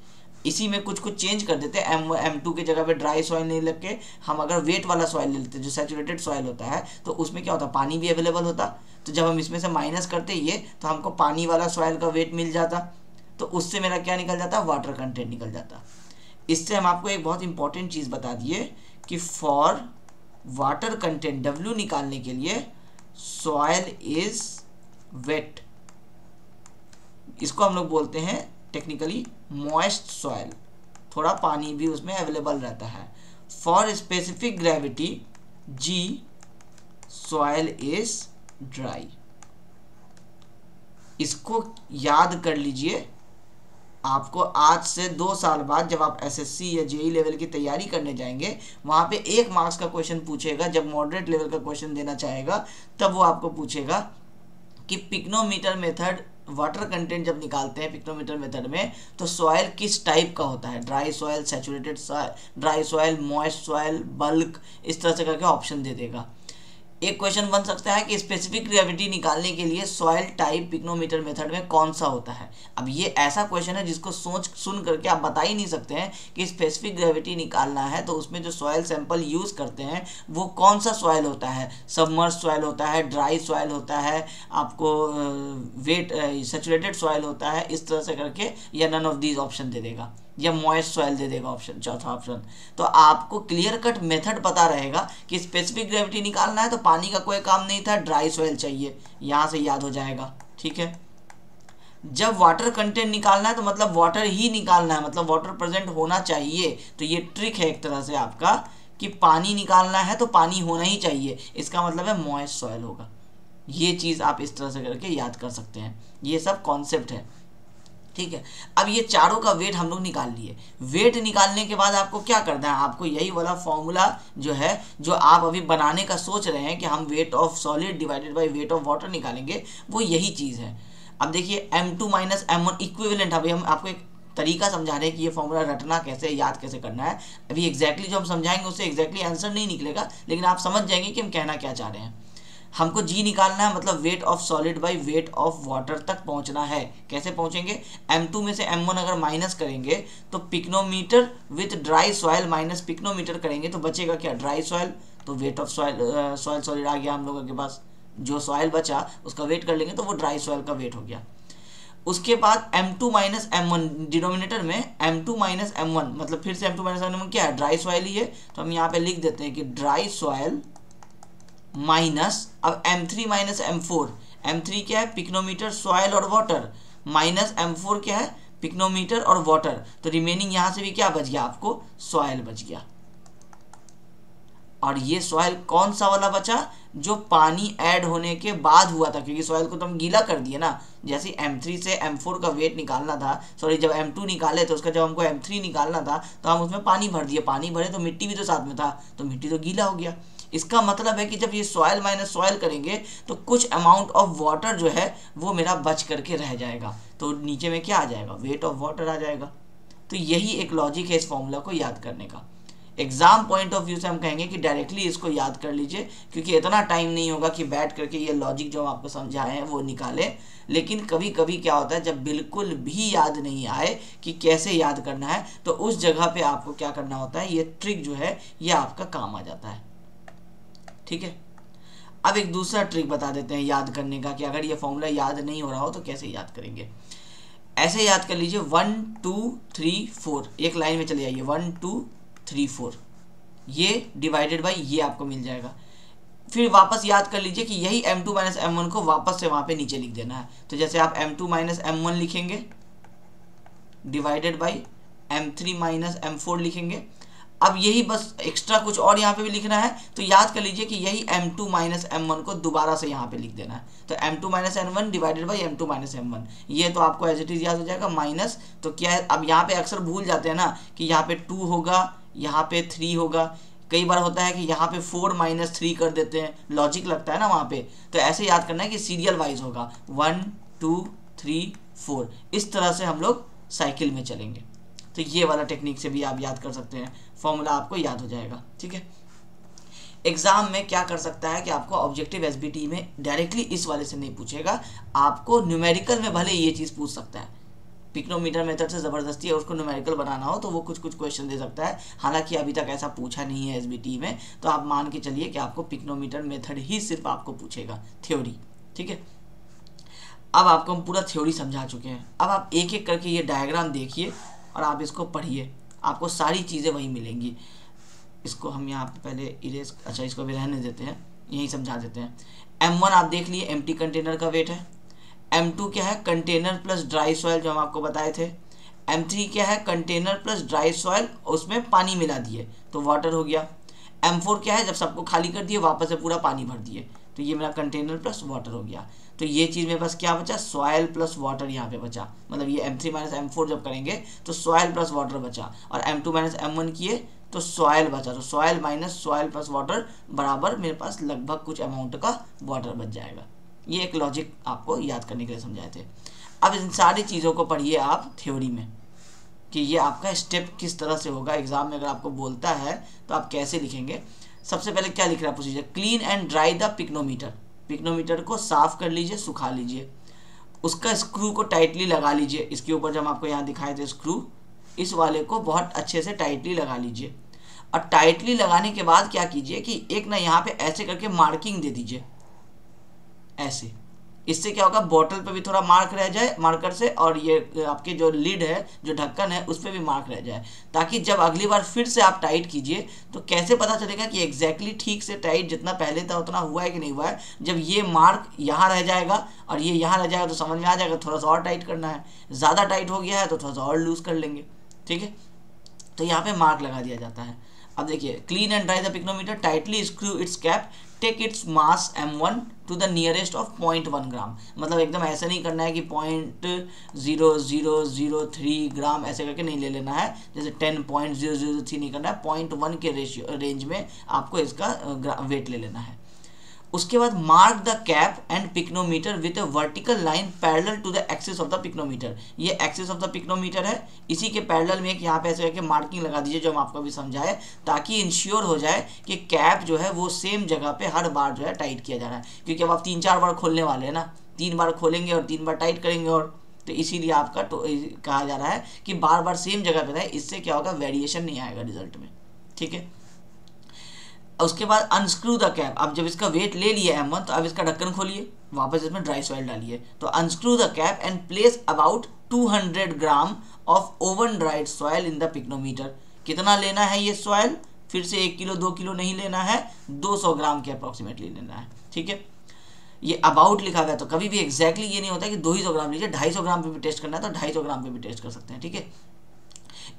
इसी में कुछ कुछ चेंज कर देते हैं, M2 की जगह पे ड्राई सॉइल नहीं लग के हम अगर वेट वाला सॉइल ले लेते हैं जो सैचुरेटेड सॉइल होता है, तो उसमें क्या होता, पानी भी अवेलेबल होता। तो जब हम इसमें से माइनस करते ये, तो हमको पानी वाला सॉइल का वेट मिल जाता, तो उससे मेरा क्या निकल जाता, वाटर कंटेंट निकल जाता। इससे हम आपको एक बहुत इंपॉर्टेंट चीज़ बता दिए कि फॉर वाटर कंटेंट W निकालने के लिए सॉइल इज वेट, इसको हम लोग बोलते हैं टेक्निकली मॉइस्ट सॉइल, थोड़ा पानी भी उसमें अवेलेबल रहता है। For specific gravity G soil is dry. इसको याद कर लीजिए, आपको आज से 2 साल बाद जब आप SSC या JEE लेवल की तैयारी करने जाएंगे, वहाँ पे 1 मार्क्स का क्वेश्चन पूछेगा, जब मॉडरेट लेवल का क्वेश्चन देना चाहेगा तब वो आपको पूछेगा कि पिक्नोमीटर मेथड, वाटर कंटेंट जब निकालते हैं पिक्नोमीटर मेथड में, तो सॉइल किस टाइप का होता है, dry soil, saturated soil, dry soil, moist soil, bulk, इस तरह से करके ऑप्शन दे देगा। एक क्वेश्चन बन सकता है कि स्पेसिफिक ग्रेविटी निकालने के लिए सॉइल टाइप पिक्नोमीटर मेथड में कौन सा होता है। अब ये ऐसा क्वेश्चन है जिसको सुन करके आप बता ही नहीं सकते हैं कि स्पेसिफिक ग्रेविटी निकालना है तो उसमें जो सॉइल सैंपल यूज़ करते हैं वो कौन सा सॉइल होता है, सबमर्ज सॉइल होता है, ड्राई सॉइल होता है, आपको वेट सैचुरेटेड सॉइल होता है, इस तरह से करके, या नन ऑफ दीज ऑप्शन दे देगा, या मॉइस्ट सॉइल दे देगा ऑप्शन, चौथा ऑप्शन। तो आपको क्लियर कट मेथड पता रहेगा कि स्पेसिफिक ग्रेविटी निकालना है तो पानी का कोई काम नहीं था, ड्राई सॉइल चाहिए, यहाँ से याद हो जाएगा। ठीक है, जब वाटर कंटेंट निकालना है तो मतलब वाटर ही निकालना है, मतलब वाटर प्रेजेंट होना चाहिए। तो ये ट्रिक है एक तरह से आपका कि पानी निकालना है तो पानी होना ही चाहिए, इसका मतलब है मॉइस्ट सॉइल होगा। ये चीज़ आप इस तरह से करके याद कर सकते हैं, ये सब कॉन्सेप्ट है। ठीक है, अब ये चारों का वेट हम लोग निकाल लिए। वेट निकालने के बाद आपको क्या करना है, आपको यही वाला फॉर्मूला जो है, जो आप अभी बनाने का सोच रहे हैं कि हम wait of solid divided by weight of water निकालेंगे, वो यही चीज़ है। अब देखिए M2 माइनस M1 इक्विवेलेंट, अभी हम आपको एक तरीका समझा रहे हैं कि ये फॉर्मूला रटना कैसे, याद कैसे करना है। अभी एग्जैक्टली जो हम समझाएंगे उससे एग्जैक्टली आंसर नहीं निकलेगा, लेकिन आप समझ जाएंगे कि हम कहना क्या चाह रहे हैं। हमको G निकालना है, मतलब wait of solid bye weight of water तक पहुंचना है। कैसे पहुंचेंगे, M2 में से M1 अगर माइनस करेंगे तो pycnometer with dry soil minus pycnometer करेंगे तो बचेगा क्या, ड्राई सॉइल। तो वेट ऑफ सॉइल सॉलिड आ गया हम लोगों के पास, जो सॉइल बचा उसका वेट कर लेंगे तो वो ड्राई सॉइल का वेट हो गया। उसके बाद M2 माइनस M1 डिनोमिनेटर में, M2 माइनस M1 मतलब फिर से M2 माइनस M1 क्या है, ड्राई सॉइल ही है। तो हम यहाँ पे लिख देते हैं कि ड्राई सॉइल माइनस, अब M3 माइनस M4, M3 क्या है, पिक्नोमीटर, सॉइल और वाटर, माइनस M4 क्या है, पिक्नोमीटर और वाटर। तो रिमेनिंग यहाँ से भी क्या बच गया आपको, सॉइल बच गया। और ये सॉइल कौन सा वाला बचा, जो पानी ऐड होने के बाद हुआ था, क्योंकि सॉइल को तो हम गीला कर दिए ना। जैसे M3 से M4 का वेट निकालना था, सॉरी जब M2 निकाले तो उसका जब हमको M3 निकालना था तो हम उसमें पानी भर दिए, पानी भरे तो मिट्टी भी तो साथ में था, तो मिट्टी तो गीला हो गया। इसका मतलब है कि जब ये सॉइल माइनस सॉइल करेंगे तो कुछ अमाउंट ऑफ वाटर जो है वो मेरा बच करके रह जाएगा, तो नीचे में क्या आ जाएगा, वेट ऑफ वाटर आ जाएगा। तो यही एक लॉजिक है इस फॉर्मूला को याद करने का। एग्जाम पॉइंट ऑफ व्यू से हम कहेंगे कि डायरेक्टली इसको याद कर लीजिए, क्योंकि इतना टाइम नहीं होगा कि बैठ करके ये लॉजिक जो हम आपको समझाए हैं वो निकालें। लेकिन कभी कभी क्या होता है, जब बिल्कुल भी याद नहीं आए कि कैसे याद करना है, तो उस जगह पे आपको क्या करना होता है, ये ट्रिक जो है ये आपका काम आ जाता है। ठीक है, अब एक दूसरा ट्रिक बता देते हैं याद करने का, कि अगर ये फॉर्मूला याद नहीं हो रहा हो तो कैसे याद करेंगे। ऐसे याद कर लीजिए 1 2 3 4, एक लाइन में चले जाइए 1 2 3 4, ये डिवाइडेड बाई ये आपको मिल जाएगा। फिर वापस याद कर लीजिए कि यही M2 माइनस M1 को वापस से वहाँ पे नीचे लिख देना है। तो जैसे आप M2 माइनस M1 लिखेंगे divided by M3 minus M4 लिखेंगे। अब यही बस एक्स्ट्रा कुछ और यहाँ पे भी लिखना है, तो याद कर लीजिए कि यही M2 माइनस M1 को दोबारा से यहाँ पे लिख देना है। तो M2 minus M1 divided by M2 minus M1, ये तो आपको एज इट इज याद हो जाएगा। माइनस तो क्या है, अब यहाँ पे अक्सर भूल जाते हैं ना कि यहाँ पे 2 होगा, यहाँ पे 3 होगा। कई बार होता है कि यहाँ पे 4 माइनस 3 कर देते हैं, लॉजिक लगता है ना वहाँ पे। तो ऐसे याद करना है कि सीरियल वाइज होगा 1 2 3 4, इस तरह से हम लोग साइकिल में चलेंगे। तो ये वाला टेक्निक से भी आप याद कर सकते हैं, फॉर्मूला आपको याद हो जाएगा। ठीक है, एग्जाम में क्या कर सकता है कि आपको ऑब्जेक्टिव एसबीटी में डायरेक्टली इस वाले से नहीं पूछेगा, आपको न्यूमेरिकल में भले ये चीज़ पूछ सकता है। पिक्नोमीटर मेथड से ज़बरदस्ती उसको न्यूमेरिकल बनाना हो तो वो कुछ कुछ क्वेश्चन दे सकता है, हालांकि अभी तक ऐसा पूछा नहीं है एसबीटी में, तो आप मान के चलिए कि आपको पिक्नोमीटर मेथड ही सिर्फ आपको पूछेगा, थ्योरी। ठीक है, अब आपको हम पूरा थ्योरी समझा चुके हैं। अब आप एक एक करके ये डायग्राम देखिए और आप इसको पढ़िए, आपको सारी चीज़ें वही मिलेंगी। इसको हम यहाँ पे पहले इरेज, अच्छा इसको भी रहने देते हैं, यही समझा देते हैं। M1 आप देख लिए एम्प्टी कंटेनर का वेट है। M2 क्या है, कंटेनर प्लस ड्राई सॉइल जो हम आपको बताए थे। M3 क्या है, कंटेनर प्लस ड्राई सॉइल, उसमें पानी मिला दिए तो वाटर हो गया। M4 क्या है, जब सबको खाली कर दिए वापस से पूरा पानी भर दिए, तो ये मेरा कंटेनर प्लस वाटर हो गया। तो ये चीज़ में बस क्या बचा, सॉयल प्लस वाटर यहाँ पे बचा, मतलब ये M3 माइनस M4 जब करेंगे तो सॉयल प्लस वाटर बचा, और M2 माइनस M1 किए तो सॉयल बचा, तो soil minus soil plus water बराबर मेरे पास लगभग कुछ अमाउंट का वाटर बच जाएगा। ये एक लॉजिक आपको याद करने के लिए समझाए थे। अब इन सारी चीज़ों को पढ़िए आप थ्योरी में कि ये आपका स्टेप किस तरह से होगा। एग्जाम में अगर आपको बोलता है तो आप कैसे लिखेंगे। सबसे पहले क्या लिख रहा है procedure, clean and dry the pycnometer. Pycnometer को साफ कर लीजिए, सुखा लीजिए, उसका स्क्रू को टाइटली लगा लीजिए। इसके ऊपर जो हम आपको यहाँ दिखाए थे स्क्रू, इस वाले को बहुत अच्छे से टाइटली लगा लीजिए। और टाइटली लगाने के बाद क्या कीजिए कि एक ना यहाँ पे ऐसे करके मार्किंग दे दीजिए, ऐसे। इससे क्या होगा, बोतल पे भी थोड़ा मार्क रह जाए मार्कर से, और ये आपके जो लिड है, जो ढक्कन है, उस पर भी मार्क रह जाए, ताकि जब अगली बार फिर से आप टाइट कीजिए तो कैसे पता चलेगा कि एग्जैक्टली ठीक से टाइट जितना पहले था उतना हुआ है कि नहीं हुआ है। जब ये मार्क यहाँ रह जाएगा और ये यहाँ रह जाएगा तो समझ में आ जाएगा थोड़ा सा और टाइट करना है, ज़्यादा टाइट हो गया है तो थोड़ा सा और लूज कर लेंगे। ठीक है, तो यहाँ पे मार्क लगा दिया जाता है। अब देखिए, clean and dry the pycnometer, tightly screw its cap, take its mass M1 to the nearest of 0.1 gram. मतलब एकदम ऐसा नहीं करना है कि 0.0003 ग्राम ऐसे करके नहीं ले लेना है, जैसे 10.003 नहीं करना है, 0.1 के रेंज में आपको इसका वेट ले लेना है। उसके बाद mark the cap and pycnometer with a vertical line parallel to the axis of the pycnometer. ये एक्सिस ऑफ द पिक्नोमीटर है, इसी के पैरेलल में एक यहाँ पे ऐसे करके मार्किंग लगा दीजिए, जो हम आपको भी समझाए, ताकि इंश्योर हो जाए कि कैप जो है वो सेम जगह पे हर बार जो है टाइट किया जा रहा है। क्योंकि अब आप 3-4 बार खोलने वाले हैं ना, 3 बार खोलेंगे और 3 बार टाइट करेंगे, और तो इसीलिए आपका कहा जा रहा है कि बार बार सेम जगह पे रहे। इससे क्या होगा, वेरिएशन नहीं आएगा रिजल्ट में। ठीक है, उसके बाद अनस्क्रू द कैप। अब जब इसका वेट ले लिया M1 तो अब इसका ढक्कन खोलिए, वापस इसमें ड्राई सॉइल डालिए। तो unscrew the cap and place about 200 gram of oven dried soil in the pycnometer. कितना लेना है ये सॉइल, फिर से 1 किलो 2 किलो नहीं लेना है, 200 ग्राम के अप्रॉक्सीमेटली लेना है। ठीक है, ये अबाउट लिखा हुआ है तो कभी भी एग्जैक्टली ये नहीं होता कि 200 ग्राम लीजिए, 250 ग्राम पे भी टेस्ट करना है तो 250 ग्राम पे भी टेस्ट कर सकते हैं। ठीक है,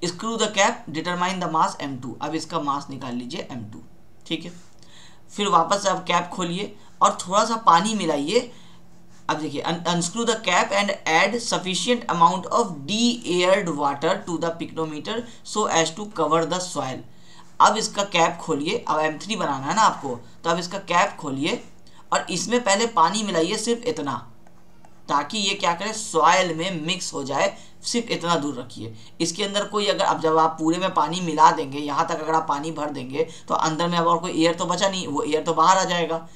screw the cap, determine the mass M2। अब इसका मास निकाल लीजिए M2। ठीक है, फिर वापस से आप कैप खोलिए और थोड़ा सा पानी मिलाइए। अब देखिए, unscrew the cap and add sufficient amount of de aired water to the pycnometer so as to cover the soil. अब इसका कैप खोलिए, अब M3 बनाना है ना आपको, तो अब इसका कैप खोलिए और इसमें पहले पानी मिलाइए, सिर्फ इतना, ताकि ये क्या करे, सॉइल में मिक्स हो जाए। सिर्फ इतना दूर रखिए। इसके अंदर कोई अगर, अब जब आप पूरे में पानी मिला देंगे, यहाँ तक अगर आप पानी भर देंगे तो अंदर में अब और कोई एयर तो बचा नहीं, वो एयर तो बाहर आ जाएगा।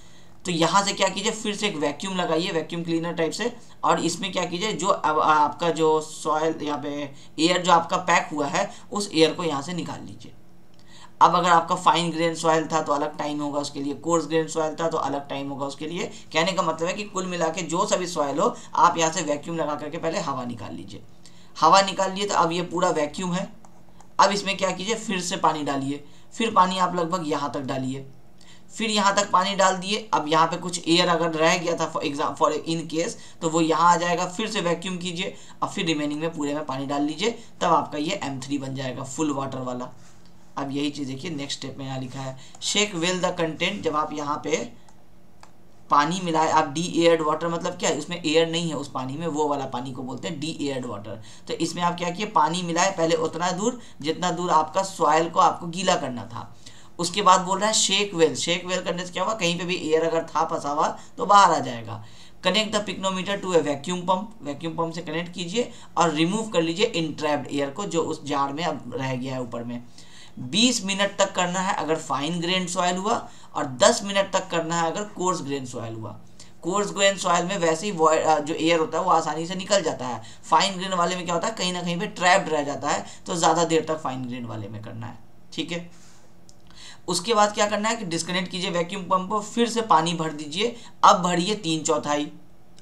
तो यहाँ से क्या कीजिए, फिर से एक वैक्यूम लगाइए, वैक्यूम क्लीनर टाइप से, और इसमें क्या कीजिए, जो अब आपका जो सॉइल यहाँ पे एयर जो आपका पैक हुआ है, उस एयर को यहाँ से निकाल लीजिए। अब अगर आपका फाइन ग्रेन सॉइल था तो अलग टाइम होगा उसके लिए, कोर्स ग्रेन सॉइल था तो अलग टाइम होगा उसके लिए। कहने का मतलब है कि कुल मिला के जो सभी सॉइल हो, आप यहाँ से वैक्यूम लगा करके पहले हवा निकाल लीजिए। हवा निकाल लिए तो अब ये पूरा वैक्यूम है। अब इसमें क्या कीजिए, फिर से पानी डालिए, फिर पानी आप लगभग यहाँ तक डालिए, फिर यहाँ तक पानी डाल दिए। अब यहाँ पे कुछ एयर अगर रह गया था फॉर इन केस, तो वो यहाँ आ जाएगा, फिर से वैक्यूम कीजिए, अब फिर रिमेनिंग में पूरे में पानी डाल लीजिए, तब आपका ये M3 बन जाएगा, फुल वाटर वाला। अब यही चीज़ देखिए, नेक्स्ट स्टेप में यहाँ लिखा है, शेक वेल द कंटेंट। जब आप यहाँ पे पानी मिलाए, आप डी एयर्ड वाटर, मतलब क्या है, उसमें एयर नहीं है उस पानी में, वो वाला पानी को बोलते हैं डी एयर्ड वाटर। तो इसमें आप क्या किए, पानी मिलाए पहले उतना दूर जितना दूर आपका सॉइल को आपको गीला करना था। उसके बाद बोल रहा है शेक वेल। शेक वेल करने से क्या हुआ, कहीं पे भी एयर अगर था फंसा हुआ तो बाहर आ जाएगा। Connect the pycnometer to a vacuum pump. Vacuum pump से कनेक्ट कीजिए और रिमूव कर लीजिए इंट्रैप्ड एयर को, जो उस जार में अब रह गया है ऊपर में। 20 मिनट तक करना है अगर फाइन ग्रेन सॉइल हुआ, और 10 मिनट तक करना है अगर कोर्स ग्रेन सॉइल हुआ। कोर्स ग्रेन सॉइल में वैसे ही जो एयर होता है वो आसानी से निकल जाता है। फाइन ग्रेन वाले में क्या होता है, कहीं ना कहीं पे ट्रैप्ड रह जाता है, तो ज़्यादा देर तक फाइन ग्रेन वाले में करना है। ठीक है, उसके बाद क्या करना है कि डिस्कनेक्ट कीजिए वैक्यूम पंप को, फिर से पानी भर दीजिए। अब भरिए 3/4,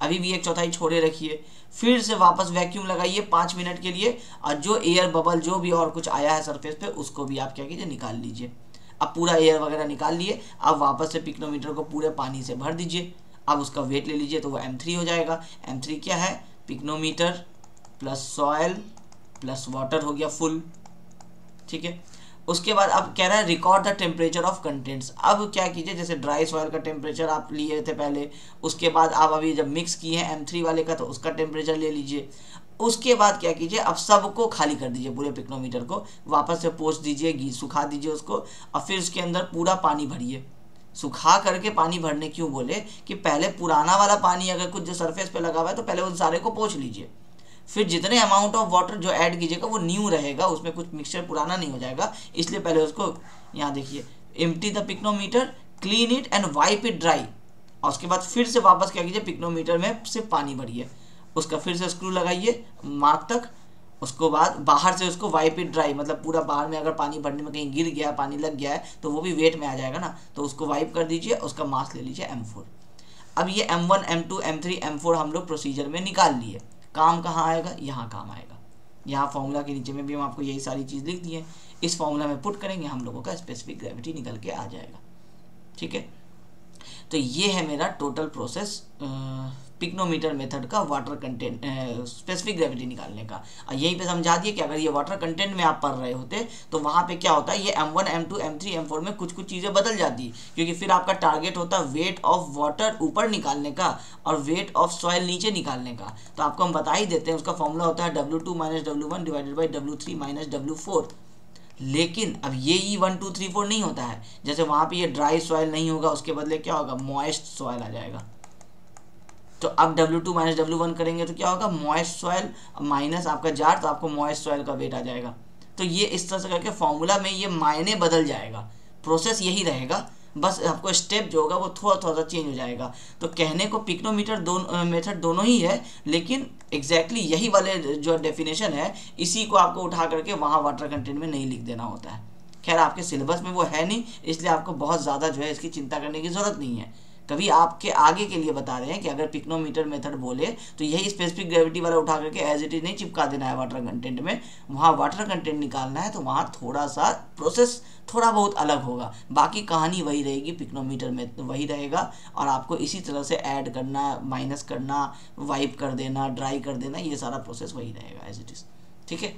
अभी भी 1/4 छोड़े रखिए, फिर से वापस वैक्यूम लगाइए 5 मिनट के लिए, और जो एयर बबल जो भी और कुछ आया है सरफेस पे उसको भी आप क्या कीजिए, निकाल लीजिए। अब पूरा एयर वगैरह निकाल लिए, अब वापस से पिक्नोमीटर को पूरे पानी से भर दीजिए। अब उसका वेट ले लीजिए, तो वो M3 हो जाएगा। M3 क्या है, pycnometer plus soil plus water हो गया फुल। ठीक है, उसके बाद अब कह रहा है record the temperature of contents. अब क्या कीजिए, जैसे ड्राई सॉइल का टेम्परेचर आप लिए थे पहले, उसके बाद आप अभी जब मिक्स किए हैं M3 वाले का तो उसका टेम्परेचर ले लीजिए। उसके बाद क्या कीजिए, अब सबको खाली कर दीजिए, पूरे पिक्नोमीटर को वापस से पोंछ दीजिए, सुखा दीजिए उसको, और फिर उसके अंदर पूरा पानी भरिए। सुखा करके पानी भरने क्यों बोले कि पहले पुराना वाला पानी अगर कुछ जो सरफेस पे लगा हुआ है तो पहले उन सारे को पोंछ लीजिए, फिर जितने अमाउंट ऑफ वाटर जो ऐड कीजिएगा वो न्यू रहेगा, उसमें कुछ मिक्सचर पुराना नहीं हो जाएगा, इसलिए पहले उसको यहाँ देखिए empty the pycnometer, clean it and wipe it dry. और उसके बाद फिर से वापस क्या कीजिए, पिक्नोमीटर में सिर्फ पानी भरिए, उसका फिर से स्क्रू लगाइए मार्क तक, उसको बाद बाहर से उसको वाइप इट ड्राई, मतलब पूरा बाहर में अगर पानी भरने में कहीं गिर गया, पानी लग गया है तो वो भी वेट में आ जाएगा ना, तो उसको वाइप कर दीजिए, उसका मास ले लीजिए M4। अब ये M1 M2 M3 M4 हम लोग प्रोसीजर में निकाल लिए। काम कहाँ आएगा, यहाँ काम आएगा। यहाँ फॉर्मूला के नीचे में भी हम आपको यही सारी चीज़ लिख दी है, इस फॉर्मूला में पुट करेंगे, हम लोगों का स्पेसिफिक ग्रेविटी निकल के आ जाएगा। ठीक है, तो ये है मेरा टोटल प्रोसेस पिक्नोमीटर मेथड का वाटर कंटेंट स्पेसिफिक ग्रेविटी निकालने का। और यहीं पे समझा दिए कि अगर ये वाटर कंटेंट में आप पढ़ रहे होते तो वहाँ पे क्या होता है, ये M1 M2 M3 M4 में कुछ कुछ चीज़ें बदल जाती, क्योंकि फिर आपका टारगेट होता वेट ऑफ वाटर ऊपर निकालने का और वेट ऑफ सॉइल नीचे निकालने का। तो आपको हम बता ही देते हैं, उसका फॉर्मूला होता है W2 - W1 divided by W3 - W4। लेकिन अब ये ही 1 2 3 4 नहीं होता है, जैसे वहाँ पे ये ड्राई सॉइल नहीं होगा, उसके बदले क्या होगा, मॉइस्ट सॉइल आ जाएगा। तो अब W2 - W1 करेंगे तो क्या होगा, मॉइस्ट सॉइल माइनस आपका जार, तो आपको मॉइस्ट सॉइल का वेट आ जाएगा। तो ये इस तरह से करके फॉर्मूला में ये मायने बदल जाएगा, प्रोसेस यही रहेगा, बस आपको स्टेप जो होगा वो थोड़ा थोड़ा चेंज हो जाएगा। तो कहने को पिक्नोमीटर मेथड दोनों ही है, लेकिन एग्जैक्टली यही वाले जो डेफिनेशन है इसी को आपको उठा करके वहाँ वाटर कंटेंट में नहीं लिख देना होता है। खैर आपके सिलेबस में वो है नहीं, इसलिए आपको बहुत ज़्यादा जो है इसकी चिंता करने की ज़रूरत नहीं है। कभी आपके आगे के लिए बता रहे हैं कि अगर पिक्नोमीटर मेथड बोले तो यही स्पेसिफिक ग्रेविटी वाला उठा करके एज इट इज नहीं चिपका देना है वाटर कंटेंट में, वहाँ वाटर कंटेंट निकालना है, तो वहाँ थोड़ा सा प्रोसेस थोड़ा बहुत अलग होगा, बाकी कहानी वही रहेगी, पिक्नोमीटर में वही रहेगा, और आपको इसी तरह से ऐड करना, माइनस करना, वाइप कर देना, ड्राई कर देना, ये सारा प्रोसेस वही रहेगा एज इट इज़। ठीक है,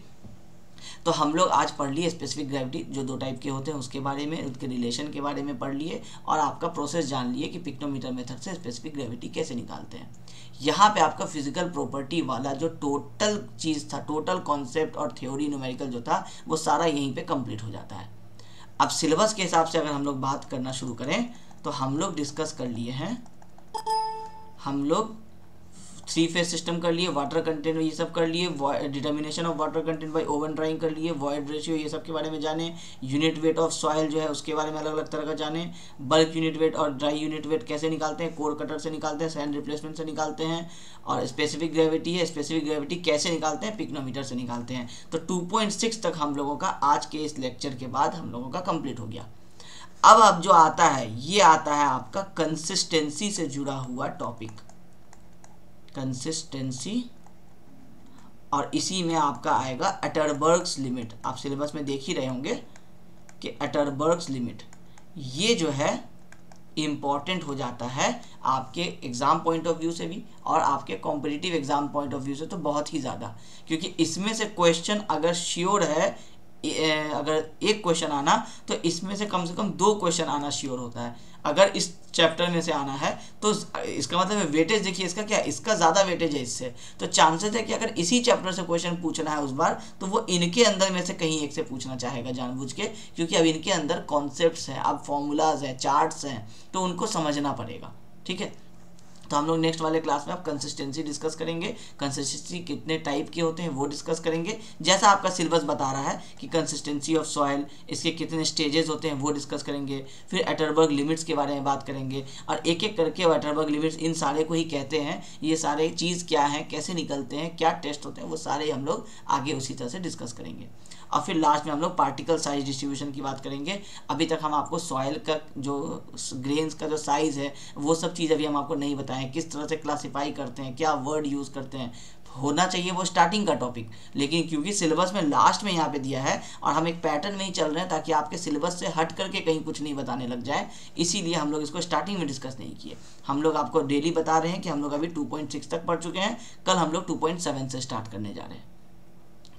तो हम लोग आज पढ़ लिए स्पेसिफिक ग्रेविटी जो 2 टाइप के होते हैं उसके बारे में, उनके रिलेशन के बारे में पढ़ लिए, और आपका प्रोसेस जान लिए कि पिक्नोमीटर मेथड से स्पेसिफिक ग्रेविटी कैसे निकालते हैं। यहाँ पे आपका फिजिकल प्रॉपर्टी वाला जो टोटल चीज़ था, टोटल कॉन्सेप्ट और थ्योरी न्यूमेरिकल जो था, वो सारा यहीं पे कंप्लीट हो जाता है। अब सिलेबस के हिसाब से अगर हम लोग बात करना शुरू करें तो हम लोग डिस्कस कर लिए हैं, हम लोग 3 फेज सिस्टम कर लिए, वाटर कंटेंट ये सब कर लिए, determination of water content bye oven drawing कर लिए, वॉइड रेशियो ये सब के बारे में जाने, यूनिट वेट ऑफ सॉइल जो है उसके बारे में अलग अलग तरह का जाने, बल्क यूनिट वेट और ड्राई यूनिट वेट कैसे निकालते हैं, कोर कटर से निकालते हैं, सैंड रिप्लेसमेंट से निकालते हैं, और स्पेसिफिक ग्रेविटी है, स्पेसिफिक ग्रेविटी कैसे निकालते हैं, पिक्नोमीटर से निकालते हैं। तो 2.6 तक हम लोगों का आज के इस लेक्चर के बाद हम लोगों का कंप्लीट हो गया। अब जो आता है ये आता है आपका कंसिस्टेंसी से जुड़ा हुआ टॉपिक, कंसिस्टेंसी, और इसी में आपका आएगा अटरबर्ग्स लिमिट। आप सिलेबस में देख ही रहे होंगे कि अटरबर्ग्स लिमिट ये जो है इम्पॉर्टेंट हो जाता है आपके एग्ज़ाम पॉइंट ऑफ व्यू से भी और आपके competitive exam point of view से तो बहुत ही ज़्यादा, क्योंकि इसमें से क्वेश्चन अगर श्योर है, अगर एक क्वेश्चन आना तो इसमें से कम 2 क्वेश्चन आना श्योर होता है। अगर इस चैप्टर में से आना है तो इसका मतलब है वेटेज देखिए इसका क्या है, इसका ज़्यादा वेटेज है इससे, तो चांसेस है कि अगर इसी चैप्टर से क्वेश्चन पूछना है उस बार तो वो इनके अंदर में से कहीं एक से पूछना चाहेगा जानबूझ के, क्योंकि अब इनके अंदर कॉन्सेप्ट्स हैं, अब फॉर्मूलाज हैं, चार्ट्स हैं, तो उनको समझना पड़ेगा। ठीक है, तो हम लोग नेक्स्ट वाले क्लास में आप कंसिस्टेंसी डिस्कस करेंगे, कंसिस्टेंसी कितने टाइप के होते हैं वो डिस्कस करेंगे, जैसा आपका सिलेबस बता रहा है कि कंसिस्टेंसी ऑफ सॉइल, इसके कितने स्टेजेस होते हैं वो डिस्कस करेंगे। फिर एटरबर्ग लिमिट्स के बारे में बात करेंगे, और एक एक करके एटरबर्ग लिमिट्स इन सारे को ही कहते हैं, ये सारे चीज़ क्या है, कैसे निकलते हैं, क्या टेस्ट होते हैं, वो सारे हम लोग आगे उसी तरह से डिस्कस करेंगे। और फिर लास्ट में हम लोग पार्टिकल साइज डिस्ट्रीब्यूशन की बात करेंगे। अभी तक हम आपको सॉइल का जो ग्रेन्स का जो साइज़ है वो सब चीज़ अभी हम आपको नहीं बताएं, किस तरह से क्लासीफाई करते हैं, क्या वर्ड यूज़ करते हैं, होना चाहिए वो स्टार्टिंग का टॉपिक, लेकिन क्योंकि सिलेबस में लास्ट में यहाँ पे दिया है और हम एक पैटर्न में ही चल रहे हैं ताकि आपके सिलेबस से हट करके कहीं कुछ नहीं बताने लग जाए, इसीलिए हम लोग इसको स्टार्टिंग में डिस्कस नहीं किए। हम लोग आपको डेली बता रहे हैं कि हम लोग अभी 2.6 तक पढ़ चुके हैं, कल हम लोग 2.7 से स्टार्ट करने जा रहे हैं।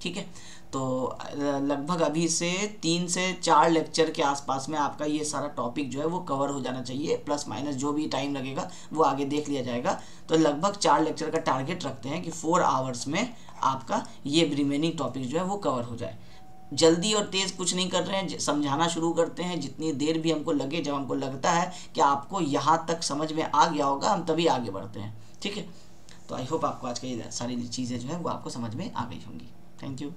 ठीक है, तो लगभग अभी से 3 से 4 लेक्चर के आसपास में आपका ये सारा टॉपिक जो है वो कवर हो जाना चाहिए, प्लस माइनस जो भी टाइम लगेगा वो आगे देख लिया जाएगा। तो लगभग 4 लेक्चर का टारगेट रखते हैं कि 4 आवर्स में आपका ये रिमेनिंग टॉपिक जो है वो कवर हो जाए। जल्दी और तेज़ कुछ नहीं कर रहे हैं, समझाना शुरू करते हैं, जितनी देर भी हमको लगे, जब हमको लगता है कि आपको यहाँ तक समझ में आ गया होगा हम तभी आगे बढ़ते हैं। ठीक है, तो आई होप आपको आज की सारी चीज़ें जो है वो आपको समझ में आ गई होंगी। Thank you.